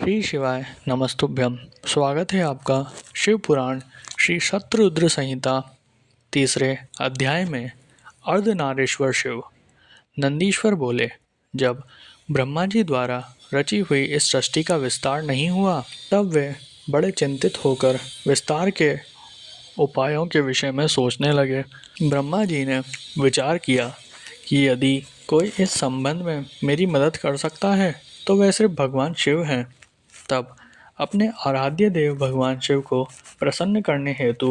श्री शिवाय नमस्तुभ्यम। स्वागत है आपका शिव पुराण श्री शतरुद्र संहिता तीसरे अध्याय में। अर्धनारीश्वर शिव। नंदीश्वर बोले, जब ब्रह्मा जी द्वारा रची हुई इस सृष्टि का विस्तार नहीं हुआ तब वे बड़े चिंतित होकर विस्तार के उपायों के विषय में सोचने लगे। ब्रह्मा जी ने विचार किया कि यदि कोई इस संबंध में मेरी मदद कर सकता है तो वह सिर्फ भगवान शिव हैं। तब अपने आराध्य देव भगवान शिव को प्रसन्न करने हेतु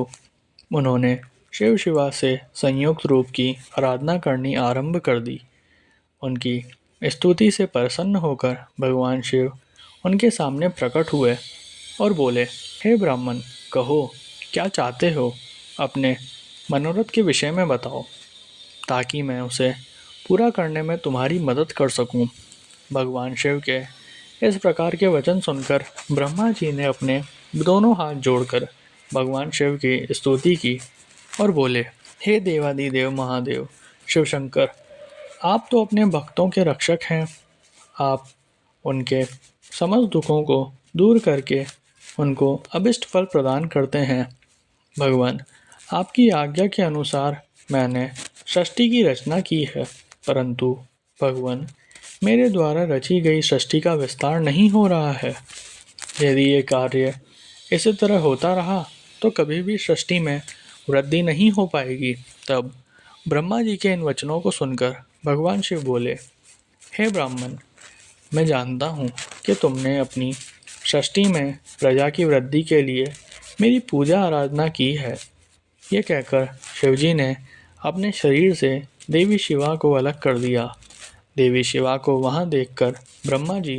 उन्होंने शिव शिवा से संयुक्त रूप की आराधना करनी आरंभ कर दी। उनकी स्तुति से प्रसन्न होकर भगवान शिव उनके सामने प्रकट हुए और बोले, हे ब्राह्मण, कहो क्या चाहते हो, अपने मनोरथ के विषय में बताओ ताकि मैं उसे पूरा करने में तुम्हारी मदद कर सकूं। भगवान शिव के इस प्रकार के वचन सुनकर ब्रह्मा जी ने अपने दोनों हाथ जोड़कर भगवान शिव की स्तुति की और बोले, हे देवादिदेव महादेव शिव शंकर, आप तो अपने भक्तों के रक्षक हैं। आप उनके समस्त दुखों को दूर करके उनको अभिष्ट फल प्रदान करते हैं। भगवान, आपकी आज्ञा के अनुसार मैंने सृष्टि की रचना की है, परंतु भगवान, मेरे द्वारा रची गई सृष्टि का विस्तार नहीं हो रहा है। यदि ये कार्य इसी तरह होता रहा तो कभी भी सृष्टि में वृद्धि नहीं हो पाएगी। तब ब्रह्मा जी के इन वचनों को सुनकर भगवान शिव बोले, हे ब्राह्मण, मैं जानता हूँ कि तुमने अपनी सृष्टि में प्रजा की वृद्धि के लिए मेरी पूजा आराधना की है। ये कहकर शिवजी ने अपने शरीर से देवी शिवा को अलग कर दिया। देवी शिवा को वहाँ देखकर ब्रह्मा जी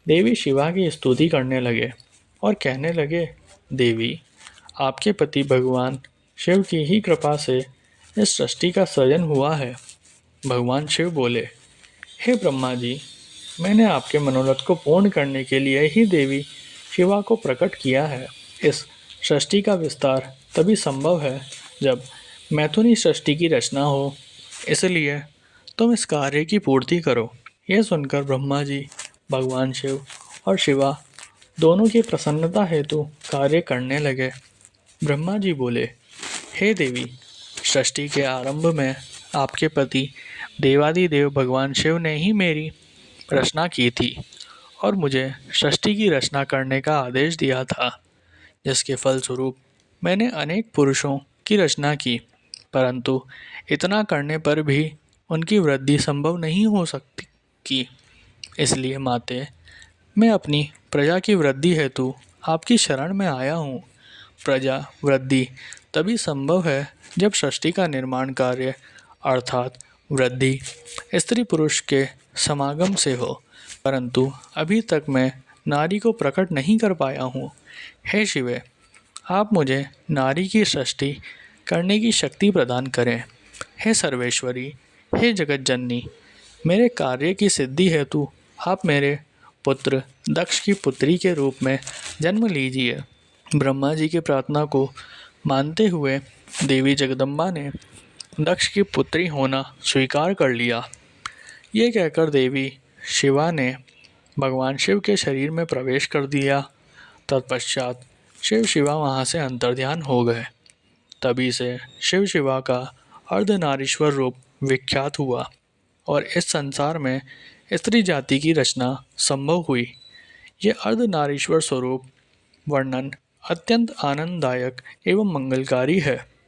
देवी शिवा की स्तुति करने लगे और कहने लगे, देवी, आपके पति भगवान शिव की ही कृपा से इस सृष्टि का सृजन हुआ है। भगवान शिव बोले, हे ब्रह्मा जी, मैंने आपके मनोरथ को पूर्ण करने के लिए ही देवी शिवा को प्रकट किया है। इस सृष्टि का विस्तार तभी संभव है जब मैथुनी सृष्टि की रचना हो, इसलिए तुम इस कार्य की पूर्ति करो। यह सुनकर ब्रह्मा जी, भगवान शिव और शिवा दोनों की प्रसन्नता हेतु कार्य करने लगे। ब्रह्मा जी बोले, हे देवी, सृष्टि के आरंभ में आपके पति देवादिदेव भगवान शिव ने ही मेरी रचना की थी और मुझे सृष्टि की रचना करने का आदेश दिया था, जिसके फलस्वरूप मैंने अनेक पुरुषों की रचना की, परंतु इतना करने पर भी उनकी वृद्धि संभव नहीं हो सकती की। इसलिए माते, मैं अपनी प्रजा की वृद्धि हेतु आपकी शरण में आया हूँ। प्रजा वृद्धि तभी संभव है जब सृष्टि का निर्माण कार्य अर्थात वृद्धि स्त्री पुरुष के समागम से हो, परंतु अभी तक मैं नारी को प्रकट नहीं कर पाया हूँ। हे शिवे, आप मुझे नारी की सृष्टि करने की शक्ति प्रदान करें। हे सर्वेश्वरी, हे जगत जननी, मेरे कार्य की सिद्धि हेतु आप मेरे पुत्र दक्ष की पुत्री के रूप में जन्म लीजिए। ब्रह्मा जी की प्रार्थना को मानते हुए देवी जगदम्बा ने दक्ष की पुत्री होना स्वीकार कर लिया। ये कहकर देवी शिवा ने भगवान शिव के शरीर में प्रवेश कर दिया। तत्पश्चात शिव शिवा वहाँ से अंतर्ध्यान हो गए। तभी से शिव शिवा का अर्धनारीश्वर रूप विख्यात हुआ और इस संसार में स्त्री जाति की रचना संभव हुई। ये अर्धनारीश्वर स्वरूप वर्णन अत्यंत आनंददायक एवं मंगलकारी है।